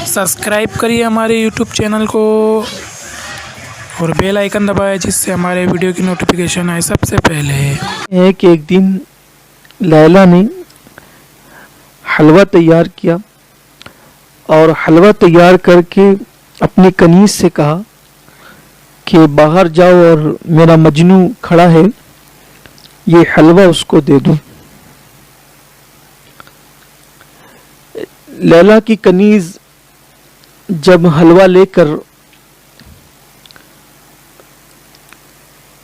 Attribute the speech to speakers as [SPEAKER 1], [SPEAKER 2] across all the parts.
[SPEAKER 1] Subscribe करिए हमारे YouTube channel को और बेल आइकन दबाएं जिससे हमारे वीडियो की नोटिफिकेशन आए सबसे पहले।
[SPEAKER 2] है कि एक दिन लैला ने हलवा तैयार किया और हलवा तैयार करके अपनी कनीज से कहा कि बाहर जाओ और मेरा मजनू खड़ा है, ये हलवा उसको दे दो। लैला की कनीज जब हलवा लेकर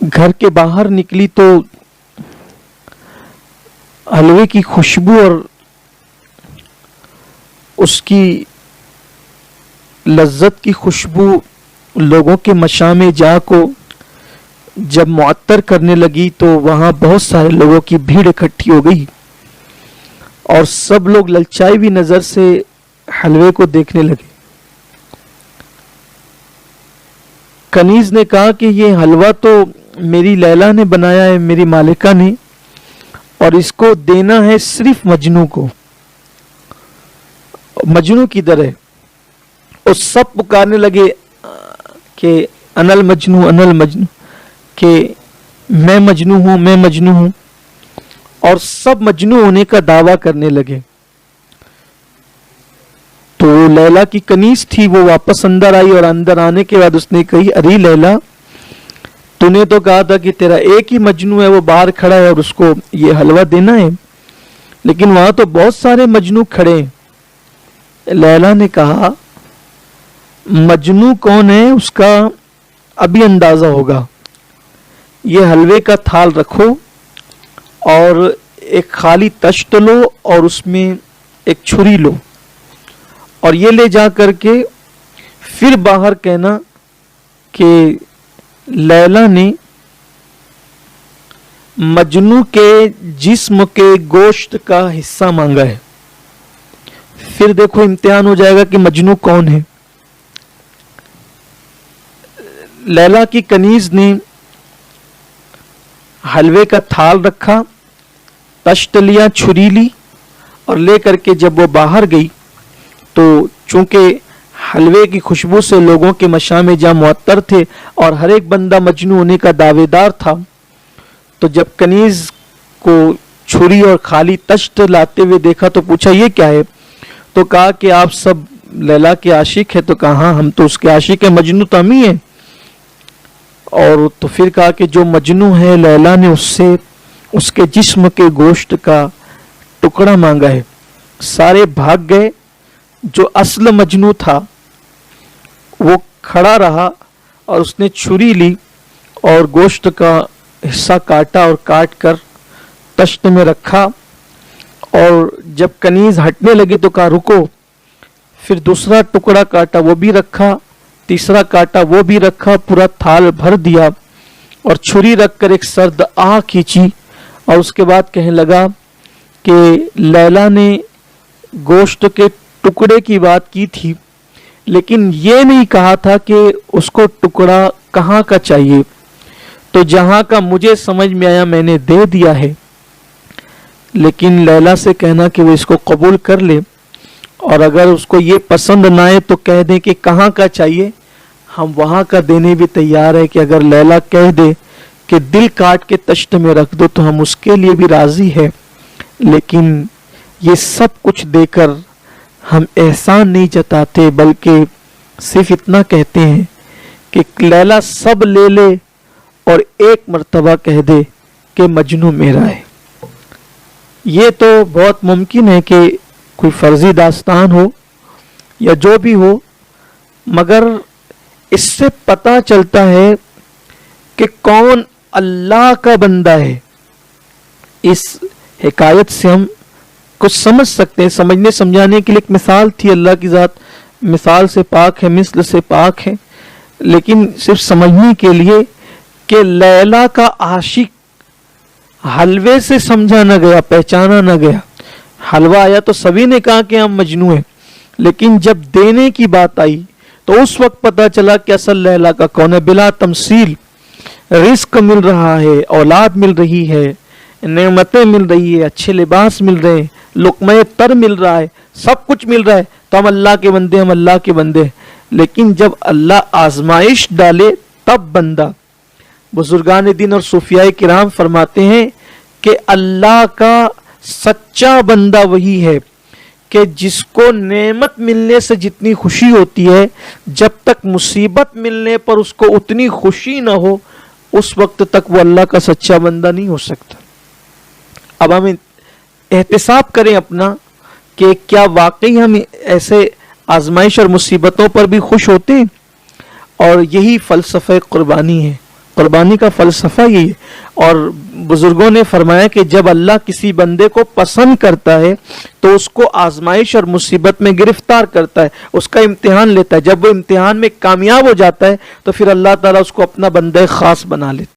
[SPEAKER 2] घर के बाहर निकली तो हलवे की खुशबू और उसकी लज्जत की खुशबू लोगों के मशामे जा को जब मुअत्तर करने लगी तो वहां बहुत सारे लोगों की भीड़ इकट्ठी हो गई और सब लोग ललचाई हुई नजर से हलवे को देखने लगे। कनीज ने कहा कि ये हलवा तो मेरी लैला ने बनाया है, मेरी मालिका ने, और इसको देना है सिर्फ मजनू को, मजनू की तरह। और सब पुकारने लगे कि अनल मजनू, कि मैं मजनू हूं, मैं मजनू हूं, और सब मजनू होने का दावा करने लगे। तो लैला की कनीज थी, वो वापस अंदर आई और अंदर आने के बाद उसने कही, अरे लैला, तूने तो कहा था कि तेरा एक ही मजनू है, वो बाहर खड़ा है और उसको ये हलवा देना है, लेकिन वहां तो बहुत सारे मजनू खड़े हैं। लैला ने कहा, मजनू कौन है उसका अभी अंदाजा होगा। ये हलवे का थाल रखो और एक खाली तश्त लो और उसमें एक छुरी लो और ये ले जा करके फिर बाहर कहना कि लैला ने मजनू के जिस्म के गोश्त का हिस्सा मांगा है। फिर देखो इम्तिहान हो जाएगा कि मजनू कौन है। लैला की कनीज ने हलवे का थाल रखा, तश्त लिया, छुरी ली और ले करके जब वो बाहर गई तो चूंकि हलवे की खुशबू से लोगों के मशामे जहाँ मुअत्तर थे और हर एक बंदा मजनू होने का दावेदार था, तो जब कनीज को छुरी और खाली तश्त लाते हुए देखा तो पूछा, ये क्या है? तो कहा कि आप सब लैला के आशिक है। तो कहा हाँ, हम तो उसके आशिक है, मजनू तो हम ही है। और तो फिर कहा कि जो मजनू है लैला ने उससे उसके जिस्म के गोश्त का टुकड़ा मांगा है। सारे भाग गए। जो असल मजनू था वो खड़ा रहा और उसने छुरी ली और गोश्त का हिस्सा काटा और काट कर तश्त में रखा। और जब कनीज हटने लगी तो कहा रुको। फिर दूसरा टुकड़ा काटा, वो भी रखा, तीसरा काटा, वो भी रखा, पूरा थाल भर दिया और छुरी रखकर एक सर्द आह खींची और उसके बाद कहने लगा कि लैला ने गोश्त के टुकड़े की बात की थी, लेकिन ये नहीं कहा था कि उसको टुकड़ा कहाँ का चाहिए। तो जहाँ का मुझे समझ में आया मैंने दे दिया है, लेकिन लैला से कहना कि वो इसको कबूल कर ले और अगर उसको ये पसंद ना आए तो कह दे कि कहाँ का चाहिए, हम वहाँ का देने भी तैयार है। कि अगर लैला कह दे कि दिल काट के तश्त में रख दो तो हम उसके लिए भी राजी है, लेकिन ये सब कुछ देकर हम एहसान नहीं जताते, बल्कि सिर्फ इतना कहते हैं कि लैला सब ले ले और एक मर्तबा कह दे कि मजनू मेरा है। ये तो बहुत मुमकिन है कि कोई फर्जी दास्तान हो या जो भी हो, मगर इससे पता चलता है कि कौन अल्लाह का बंदा है। इस हिकायत से हम कुछ समझ सकते हैं। समझने समझाने के लिए एक मिसाल थी। अल्लाह की ज़ात मिसाल से पाक है, मिस्ल से पाक है, लेकिन सिर्फ समझने के लिए कि लैला का आशिक हलवे से समझा न गया, पहचाना न गया। हलवा आया तो सभी ने कहा कि हम मजनू हैं, लेकिन जब देने की बात आई तो उस वक्त पता चला कि असल लैला का कौन है। बिला तमसील रिस्क मिल रहा है, औलाद मिल रही है, نعمتیں مل رہی ہے, اچھے لباس مل رہے ہیں, لقمہ تر مل رہا ہے, سب کچھ مل رہا ہے, تو ہم اللہ کے بندے, ہم اللہ کے بندے. لیکن جب اللہ آزمائش ڈالے تب بندہ. بزرگان دین اور صوفیاء کرام فرماتے ہیں کہ اللہ کا سچا بندہ وہی ہے کہ جس کو نعمت ملنے سے جتنی خوشی ہوتی ہے, جب تک مصیبت ملنے پر اس کو اتنی خوشی نہ ہو, اس وقت تک وہ اللہ کا سچا بندہ نہیں ہو سکتا. اب ہم احتساب کریں اپنا کہ کیا واقعی ہم ایسے آزمائش اور مصیبتوں پر بھی خوش ہوتے ہیں. اور یہی فلسفہ قربانی ہے, قربانی کا فلسفہ یہی ہے. اور بزرگوں نے فرمایا کہ جب اللہ کسی بندے کو پسند کرتا ہے تو اس کو آزمائش اور مصیبت میں گرفتار کرتا ہے, اس کا امتحان لیتا ہے. جب وہ امتحان میں کامیاب ہو جاتا ہے تو پھر اللہ تعالیٰ اس کو اپنا بندہ خاص بنا لیتا ہے.